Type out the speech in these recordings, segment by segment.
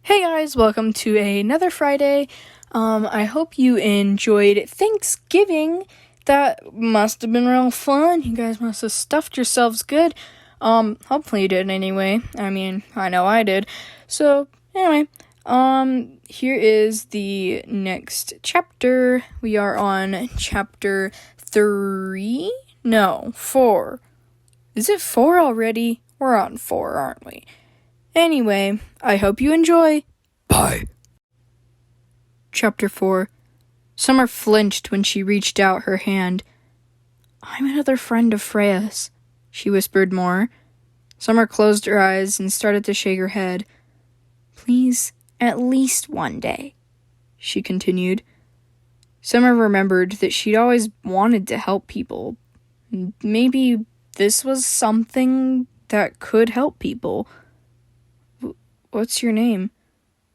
Hey guys, welcome to another Friday. I hope you enjoyed Thanksgiving. That must have been real fun. You guys must have stuffed yourselves good. Hopefully you did anyway. I mean, I know I did. So, anyway, here is the next chapter. We are on chapter 3? No, 4. Is it 4 already? We're on 4, aren't we? Anyway, I hope you enjoy. Bye. Chapter 4. Summer flinched when she reached out her hand. I'm another friend of Freya's, she whispered more. Summer closed her eyes and started to shake her head. Please, at least one day, she continued. Summer remembered that she'd always wanted to help people. Maybe this was something that could help people. What's your name?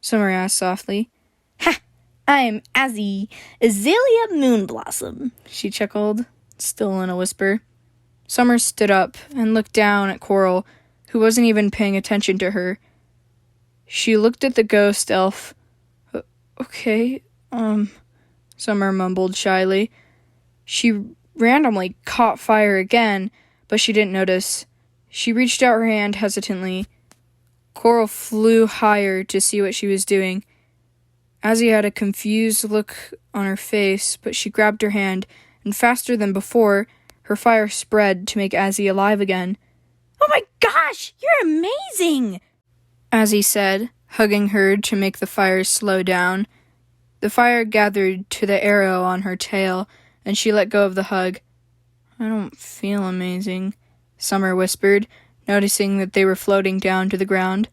Summer asked softly. Ha! I'm Azzy, Azalea Moonblossom, she chuckled, still in a whisper. Summer stood up and looked down at Coral, who wasn't even paying attention to her. She looked at the ghost elf. Okay, Summer mumbled shyly. She randomly caught fire again, but she didn't notice. She reached out her hand hesitantly. Coral flew higher to see what she was doing. Azzy had a confused look on her face, but she grabbed her hand, and faster than before, her fire spread to make Azzy alive again. Oh my gosh, you're amazing! Azzy said, hugging her to make the fire slow down. The fire gathered to the arrow on her tail, and she let go of the hug. I don't feel amazing, Summer whispered, noticing that they were floating down to the ground.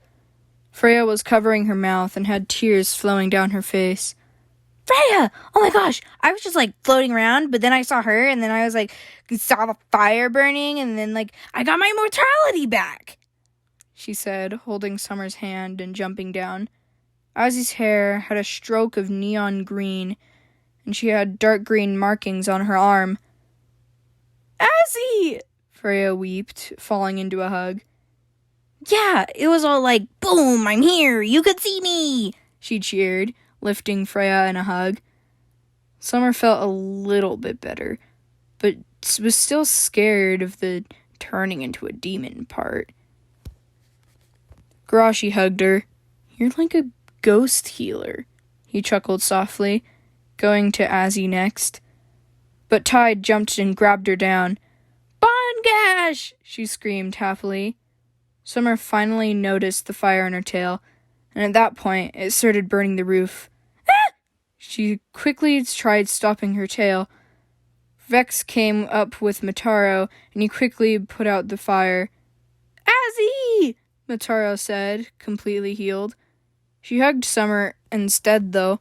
Freya was covering her mouth and had tears flowing down her face. Freya! Oh my gosh, I was just floating around, but then I saw her, and then I was saw the fire burning, and then I got my immortality back, she said, holding Summer's hand and jumping down. Azzy's hair had a stroke of neon green, and she had dark green markings on her arm. Azzy! Freya weeped, falling into a hug. Yeah, it was all boom, I'm here, you could see me, she cheered, lifting Freya in a hug. Summer felt a little bit better, but was still scared of the turning into a demon part. Garashi hugged her. You're like a ghost healer, he chuckled softly, going to Azzy next. But Tide jumped and grabbed her down. Bongash! She screamed happily. Summer finally noticed the fire in her tail, and at that point, it started burning the roof. Ah! She quickly tried stopping her tail. Vex came up with Mataro, and he quickly put out the fire. Azzy! Mataro said, completely healed. She hugged Summer instead, though.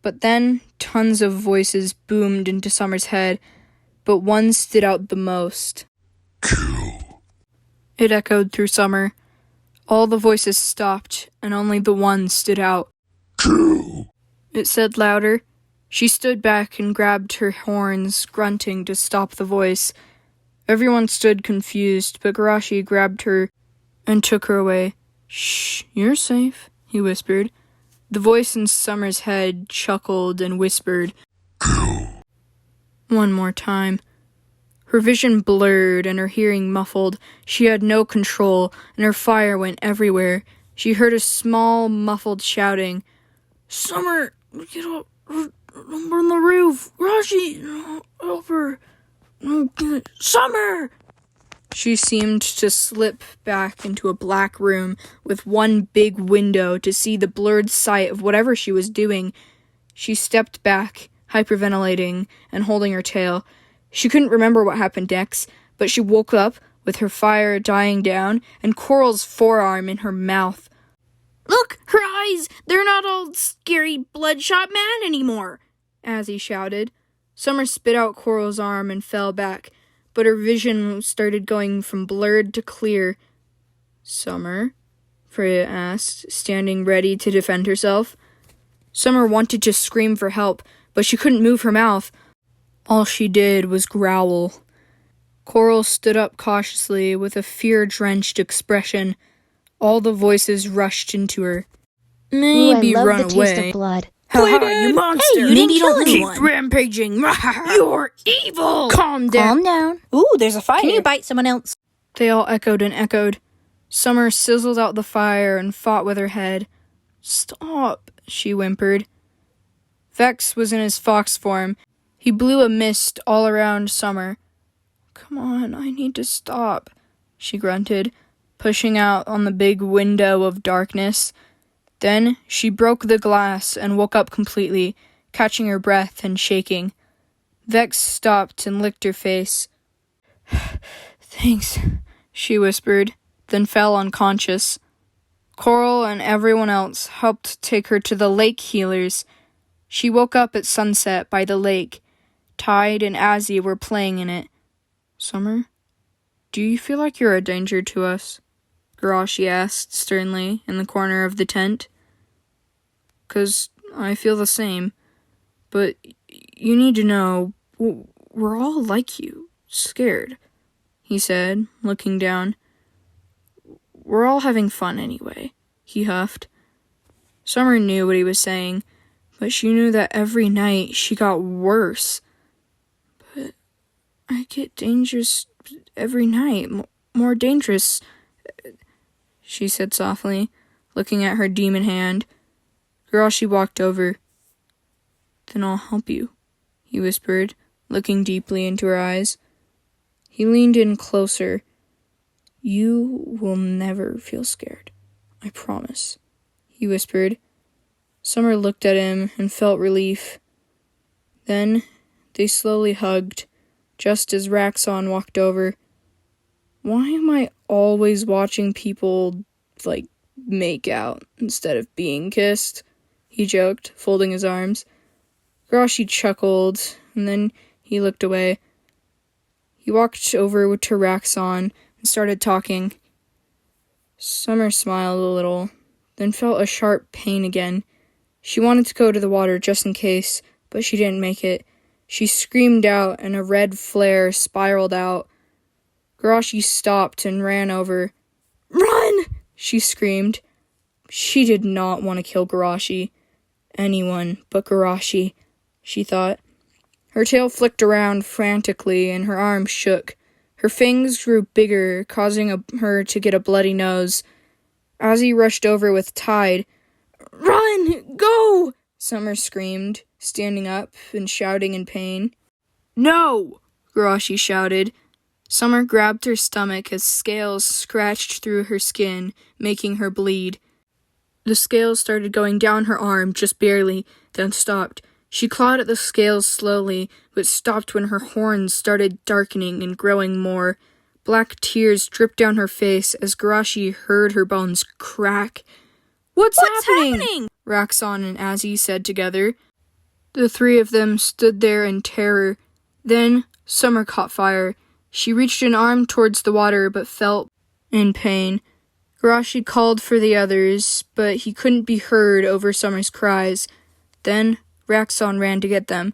But then, tons of voices boomed into Summer's head, but one stood out the most. Kill. It echoed through Summer. All the voices stopped, and only the one stood out. Kill. It said louder. She stood back and grabbed her horns, grunting to stop the voice. Everyone stood confused, but Garashi grabbed her and took her away. Shh, you're safe, he whispered. The voice in Summer's head chuckled and whispered, Kill. One more time. Her vision blurred and her hearing muffled. She had no control, and her fire went everywhere. She heard a small, muffled shouting. Summer, get up, on the roof. Rashi, help her. Summer! She seemed to slip back into a black room with one big window to see the blurred sight of whatever she was doing. She stepped back, hyperventilating and holding her tail. She couldn't remember what happened next, but she woke up with her fire dying down and Coral's forearm in her mouth. Look, her eyes! They're not all scary bloodshot man anymore, Azzy shouted. Summer spit out Coral's arm and fell back, but her vision started going from blurred to clear. Summer? Freya asked, standing ready to defend herself. Summer wanted to scream for help, but she couldn't move her mouth. All she did was growl. Coral stood up cautiously with a fear-drenched expression. All the voices rushed into her. Maybe Ooh, I love run the taste away. of blood. Ha, you monster! Hey, you didn't kill Keep anyone. rampaging! You're evil! Calm down. Calm down. Ooh, there's a fire. Can you bite someone else? They all echoed and echoed. Summer sizzled out the fire and fought with her head. Stop, she whimpered. Vex was in his fox form. He blew a mist all around Summer. Come on, I need to stop, she grunted, pushing out on the big window of darkness. Then she broke the glass and woke up completely, catching her breath and shaking. Vex stopped and licked her face. Thanks, she whispered, then fell unconscious. Coral and everyone else helped take her to the lake healers. She woke up at sunset by the lake. Tide and Azzy were playing in it. Summer, do you feel like you're a danger to us? Garashi asked sternly in the corner of the tent. 'Cause I feel the same. But you need to know, we're all like you, scared, he said, looking down. We're all having fun anyway, he huffed. Summer knew what he was saying, but she knew that every night she got worse. But I get dangerous every night, more dangerous, she said softly, looking at her demon hand. Garashi walked over. Then I'll help you, he whispered, looking deeply into her eyes. He leaned in closer. You will never feel scared, I promise, he whispered. Summer looked at him and felt relief. Then they slowly hugged, just as Raxon walked over. Why am I always watching people, make out instead of being kissed? He joked, folding his arms. Garashi chuckled, and then he looked away. He walked over to Raxon and started talking. Summer smiled a little, then felt a sharp pain again. She wanted to go to the water just in case, but she didn't make it. She screamed out, and a red flare spiraled out. Garashi stopped and ran over. Run! She screamed. She did not want to kill Garashi. Anyone but Garashi, she thought. Her tail flicked around frantically, and her arms shook. Her fangs grew bigger, causing her to get a bloody nose. Azzy rushed over with Tide. Run! Go! Summer screamed, standing up and shouting in pain. No! Garashi shouted. Summer grabbed her stomach as scales scratched through her skin, making her bleed. The scales started going down her arm, just barely, then stopped. She clawed at the scales slowly, but stopped when her horns started darkening and growing more. Black tears dripped down her face as Garashi heard her bones crack. What's happening? Raxon and Azzy said together. The three of them stood there in terror. Then Summer caught fire. She reached an arm towards the water, but felt in pain. Garashi called for the others, but he couldn't be heard over Summer's cries. Then Raxon ran to get them.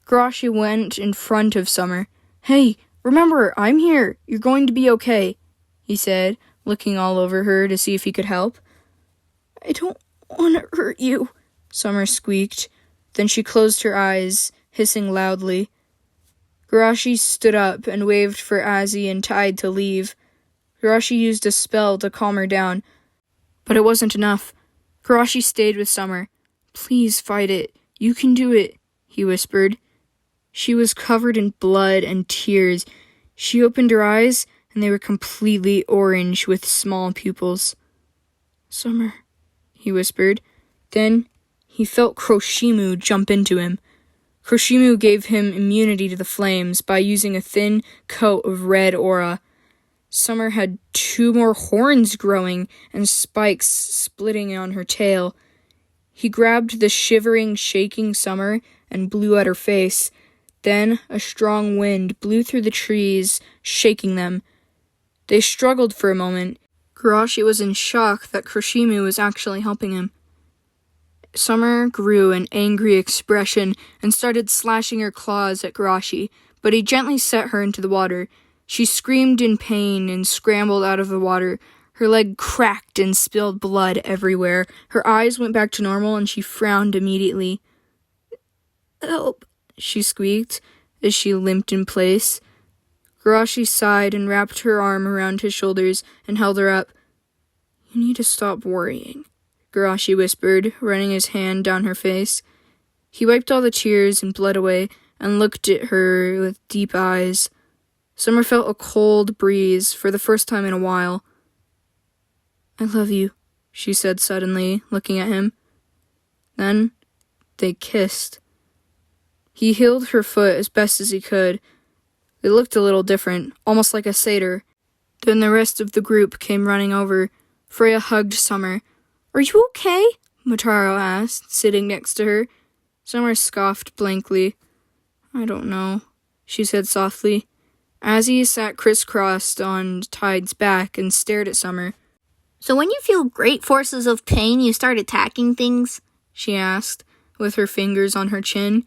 Garashi went in front of Summer. Hey, remember, I'm here. You're going to be okay, he said, looking all over her to see if he could help. I don't want to hurt you, Summer squeaked. Then she closed her eyes, hissing loudly. Garashi stood up and waved for Azzy and Tide to leave. Garashi used a spell to calm her down, but it wasn't enough. Garashi stayed with Summer. Please fight it. You can do it, he whispered. She was covered in blood and tears. She opened her eyes, and they were completely orange with small pupils. Summer, he whispered. Then he felt Kroshimu jump into him. Kroshimu gave him immunity to the flames by using a thin coat of red aura. Summer had 2 more horns growing and spikes splitting on her tail. He grabbed the shivering, shaking Summer and blew at her face. Then a strong wind blew through the trees, shaking them. They struggled for a moment. Garashi was in shock that Kroshimu was actually helping him. Summer grew an angry expression and started slashing her claws at Garashi, but he gently set her into the water. She screamed in pain and scrambled out of the water. Her leg cracked and spilled blood everywhere. Her eyes went back to normal and she frowned immediately. "Help," she squeaked as she limped in place. Garashi sighed and wrapped her arm around his shoulders and held her up. "You need to stop worrying," Garashi whispered, running his hand down her face. He wiped all the tears and blood away and looked at her with deep eyes. Summer felt a cold breeze for the first time in a while. "I love you," she said suddenly, looking at him. Then they kissed. He healed her foot as best as he could. It looked a little different, almost like a satyr. Then the rest of the group came running over. Freya hugged Summer. "Are you okay?" Motaro asked, sitting next to her. Summer scoffed blankly. "I don't know," she said softly. Azzy sat crisscrossed on Tide's back and stared at Summer. "So when you feel great forces of pain, you start attacking things?" she asked, with her fingers on her chin.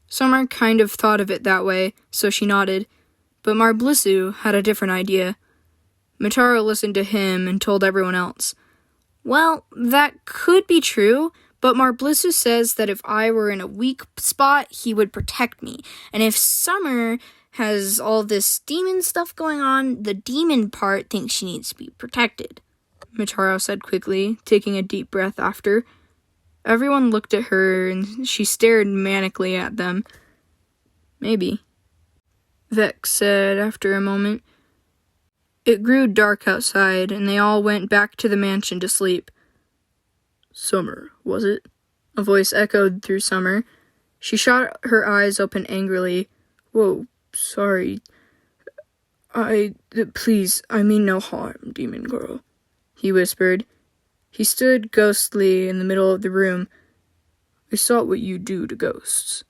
Summer kind of thought of it that way, so she nodded. But Marblissu had a different idea. Motaro listened to him and told everyone else. "Well, that could be true, but Marblissu says that if I were in a weak spot, he would protect me. And if Summer has all this demon stuff going on, the demon part thinks she needs to be protected," Motaro said quickly, taking a deep breath after. Everyone looked at her, and she stared manically at them. "Maybe," Vex said after a moment. It grew dark outside, and they all went back to the mansion to sleep. "Summer, was it?" A voice echoed through Summer. She shot her eyes open angrily. "Whoa, sorry. Please, I mean no harm, demon girl," he whispered. He stood ghostly in the middle of the room. "I saw what you do to ghosts.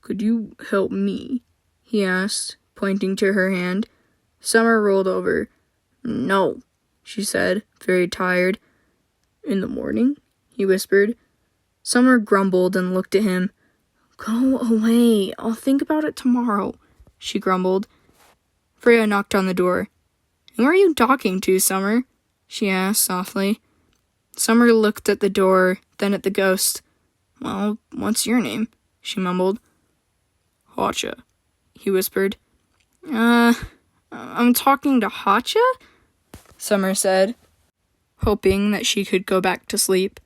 Could you help me?" he asked, pointing to her hand. Summer rolled over. "No," she said, very tired. "In the morning?" he whispered. Summer grumbled and looked at him. "Go away. I'll think about it tomorrow," she grumbled. Freya knocked on the door. "Who are you talking to, Summer?" she asked softly. Summer looked at the door, then at the ghost. "Well, what's your name?" she mumbled. "Hacha," he whispered. I'm talking to Hacha?" Summer said, hoping that she could go back to sleep.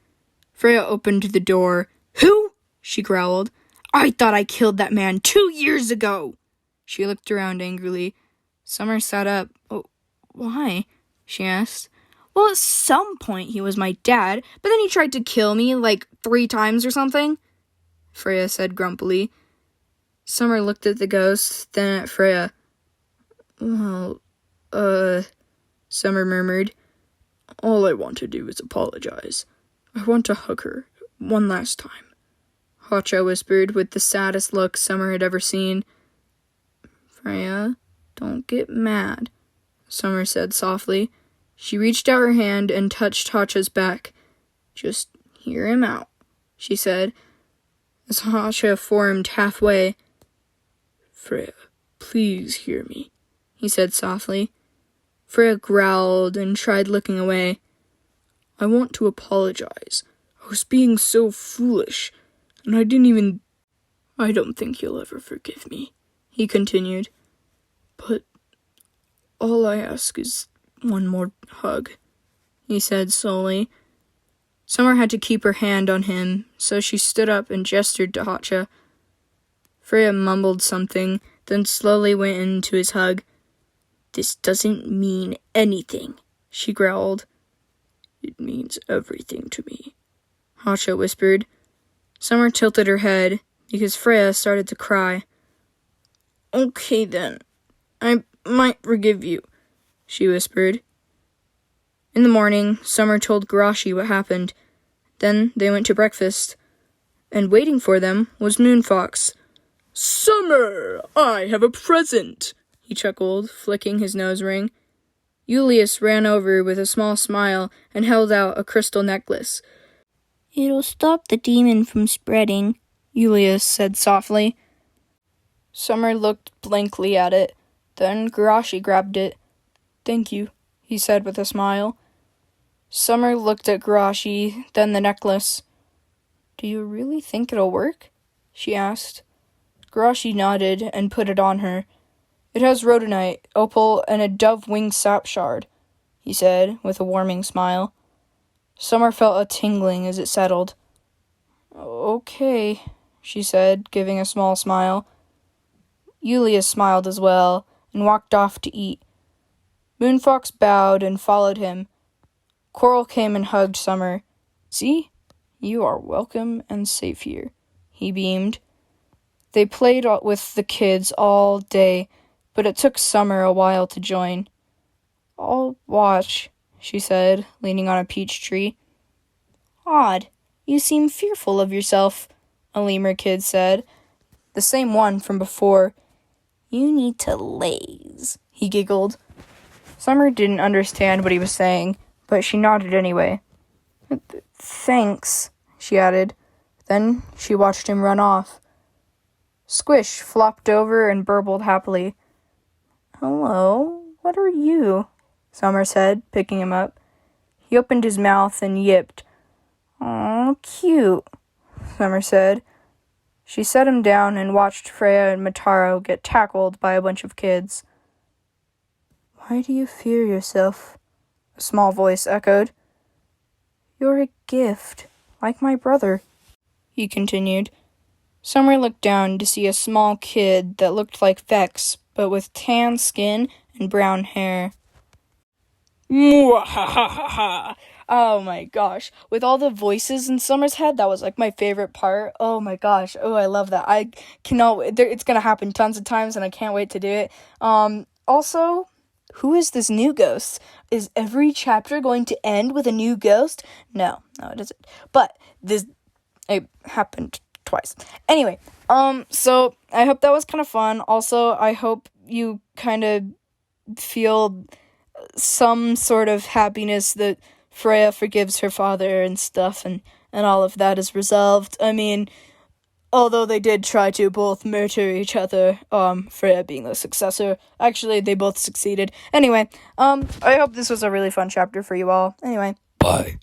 Freya opened the door. "Who?" she growled. "I thought I killed that man 2 years ago." She looked around angrily. Summer sat up. "Oh, why?" she asked. "Well, at some point he was my dad, but then he tried to kill me like 3 times or something," Freya said grumpily. Summer looked at the ghost, then at Freya. "Well, Summer murmured. "All I want to do is apologize. I want to hug her one last time," Hacha whispered with the saddest look Summer had ever seen. "Freya, don't get mad," Summer said softly. She reached out her hand and touched Hacha's back. "Just hear him out," she said, as Hacha formed halfway. "Freya, please hear me," he said softly. Freya growled and tried looking away. "I want to apologize. I was being so foolish, and I don't think you'll ever forgive me," he continued. "But all I ask is one more hug," he said slowly. Summer had to keep her hand on him, so she stood up and gestured to Hacha. Freya mumbled something, then slowly went into his hug. "This doesn't mean anything," she growled. "It means everything to me," Hacha whispered. Summer tilted her head, because Freya started to cry. "Okay then, I might forgive you," she whispered. In the morning, Summer told Garashi what happened. Then they went to breakfast, and waiting for them was Moonfox. "Summer, I have a present," he chuckled, flicking his nose ring. Julius ran over with a small smile and held out a crystal necklace. "It'll stop the demon from spreading," Julius said softly. Summer looked blankly at it. Then Garashi grabbed it. "Thank you," he said with a smile. Summer looked at Garashi, then the necklace. Do you really think it'll work? She asked. Garashi nodded and put it on her. It has rhodonite, opal, and a dove-wing sap shard, he said, with a warming smile. Summer felt a tingling as it settled. Okay, she said, giving a small smile. Yulia smiled as well, and walked off to eat. Moonfox bowed and followed him. Coral came and hugged Summer. See? You are welcome and safe here, he beamed. They played with the kids all day, but it took Summer a while to join. I'll watch, she said, leaning on a peach tree. Odd. You seem fearful of yourself, a lemur kid said. The same one from before. You need to laze, he giggled. Summer didn't understand what he was saying, but she nodded anyway. Thanks, she added. Then she watched him run off. Squish flopped over and burbled happily. Hello, what are you? Summer said, picking him up. He opened his mouth and yipped. Aw, cute, Summer said. She set him down and watched Freya and Mataro get tackled by a bunch of kids. Why do you fear yourself? A small voice echoed. You're a gift, like my brother, he continued. Summer looked down to see a small kid that looked like Vex, but with tan skin and brown hair. Mwahaha! Oh my gosh. With all the voices in Summer's head, that was like my favorite part. Oh my gosh. Oh, I love that. I cannot wait. It's gonna happen tons of times and I can't wait to do it. Also, who is this new ghost? Is every chapter going to end with a new ghost? No, it isn't. But it happened twice. Anyway, so I hope that was kind of fun. Also, I hope you kind of feel some sort of happiness that Freya forgives her father and stuff, and all of that is resolved. I mean, although they did try to both murder each other, Freya being the successor, actually, they both succeeded. Anyway, I hope this was a really fun chapter for you all. Anyway. Bye.